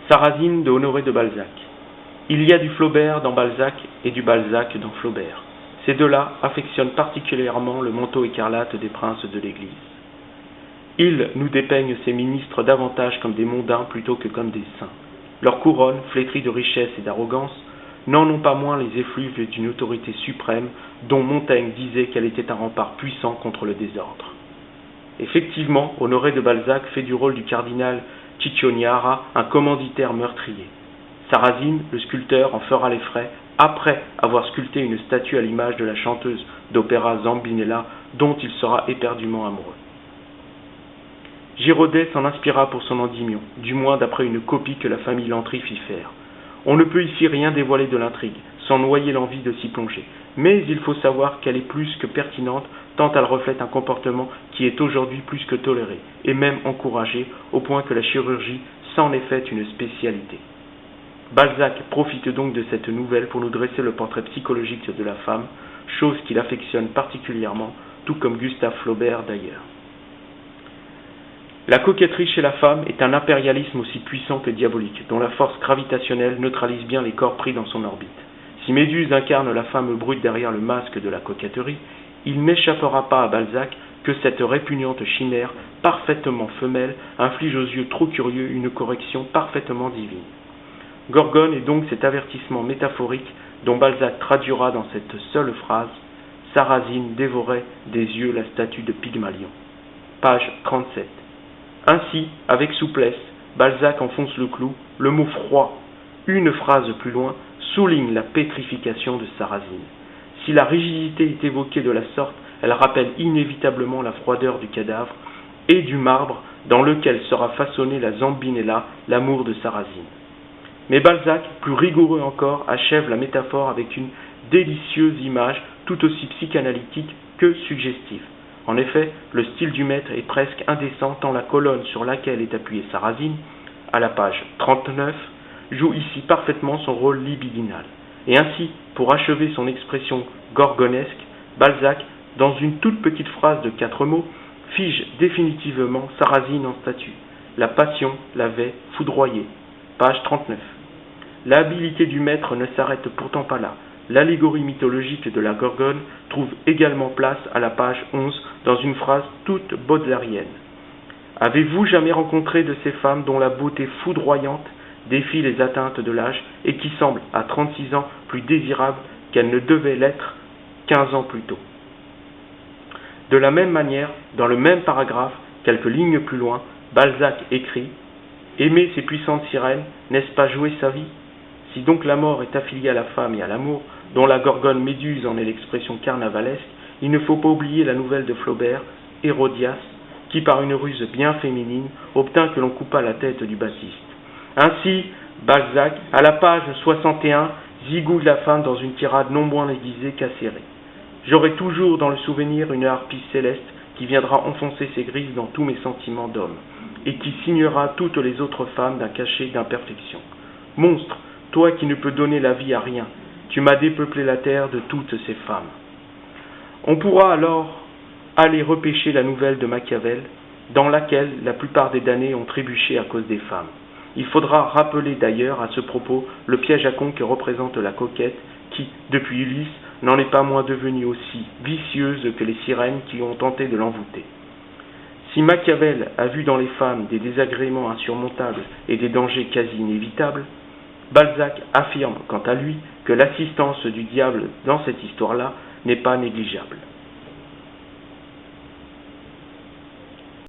Sarrasine de Honoré de Balzac. Il y a du Flaubert dans Balzac et du Balzac dans Flaubert. Ces deux-là affectionnent particulièrement le manteau écarlate des princes de l'Église. Ils nous dépeignent ces ministres davantage comme des mondains plutôt que comme des saints. Leurs couronnes, flétries de richesse et d'arrogance, n'en ont pas moins les effluves d'une autorité suprême dont Montaigne disait qu'elle était un rempart puissant contre le désordre. Effectivement, Honoré de Balzac fait du rôle du cardinal Ciccioniara un commanditaire meurtrier. Sarrasine, le sculpteur, en fera les frais après avoir sculpté une statue à l'image de la chanteuse d'opéra Zambinella dont il sera éperdument amoureux. Girodet s'en inspira pour son Endymion, du moins d'après une copie que la famille Lantry fit faire. On ne peut ici rien dévoiler de l'intrigue, sans noyer l'envie de s'y plonger, mais il faut savoir qu'elle est plus que pertinente tant elle reflète un comportement qui est aujourd'hui plus que toléré, et même encouragé, au point que la chirurgie s'en est faite une spécialité. Balzac profite donc de cette nouvelle pour nous dresser le portrait psychologique de la femme, chose qu'il affectionne particulièrement, tout comme Gustave Flaubert d'ailleurs. La coquetterie chez la femme est un impérialisme aussi puissant que diabolique, dont la force gravitationnelle neutralise bien les corps pris dans son orbite. Si Méduse incarne la femme brute derrière le masque de la coquetterie, il n'échappera pas à Balzac que cette répugnante chimère, parfaitement femelle, inflige aux yeux trop curieux une correction parfaitement divine. Gorgone est donc cet avertissement métaphorique dont Balzac traduira dans cette seule phrase « Sarrasine dévorait des yeux la statue de Pygmalion ». Page 37. Ainsi, avec souplesse, Balzac enfonce le clou, le mot froid, une phrase plus loin, souligne la pétrification de Sarrasine. Si la rigidité est évoquée de la sorte, elle rappelle inévitablement la froideur du cadavre et du marbre dans lequel sera façonnée la Zambinella, l'amour de Sarrasine. Mais Balzac, plus rigoureux encore, achève la métaphore avec une délicieuse image tout aussi psychanalytique que suggestive. En effet, le style du maître est presque indécent tant la colonne sur laquelle est appuyée Sarrasine, à la page 39, joue ici parfaitement son rôle libidinal. Et ainsi, pour achever son expression gorgonesque, Balzac, dans une toute petite phrase de 4 mots, fige définitivement Sarrasine en statue. La passion l'avait foudroyé. Page 39. L'habileté du maître ne s'arrête pourtant pas là. L'allégorie mythologique de la Gorgone trouve également place à la page 11 dans une phrase toute baudelairienne. Avez-vous jamais rencontré de ces femmes dont la beauté foudroyante défie les atteintes de l'âge et qui semblent à 36 ans plus désirables qu'elles ne devaient l'être 15 ans plus tôt? De la même manière, dans le même paragraphe, quelques lignes plus loin, Balzac écrit « Aimer ces puissantes sirènes, n'est-ce pas jouer sa vie ?» Si donc la mort est affiliée à la femme et à l'amour, dont la Gorgone Méduse en est l'expression carnavalesque, il ne faut pas oublier la nouvelle de Flaubert, Hérodias, qui par une ruse bien féminine obtint que l'on coupât la tête du Baptiste. Ainsi, Balzac, à la page 61, zigouille la femme dans une tirade non moins aiguisée qu'acérée. J'aurai toujours dans le souvenir une harpie céleste qui viendra enfoncer ses griffes dans tous mes sentiments d'homme, et qui signera toutes les autres femmes d'un cachet d'imperfection. Monstre, toi qui ne peux donner la vie à rien, tu m'as dépeuplé la terre de toutes ces femmes. On pourra alors aller repêcher la nouvelle de Machiavel, dans laquelle la plupart des damnés ont trébuché à cause des femmes. Il faudra rappeler d'ailleurs à ce propos le piège à con que représente la coquette, qui, depuis Ulysse, n'en est pas moins devenue aussi vicieuse que les sirènes qui ont tenté de l'envoûter. Si Machiavel a vu dans les femmes des désagréments insurmontables et des dangers quasi inévitables, Balzac affirme, quant à lui, que l'assistance du diable dans cette histoire-là n'est pas négligeable.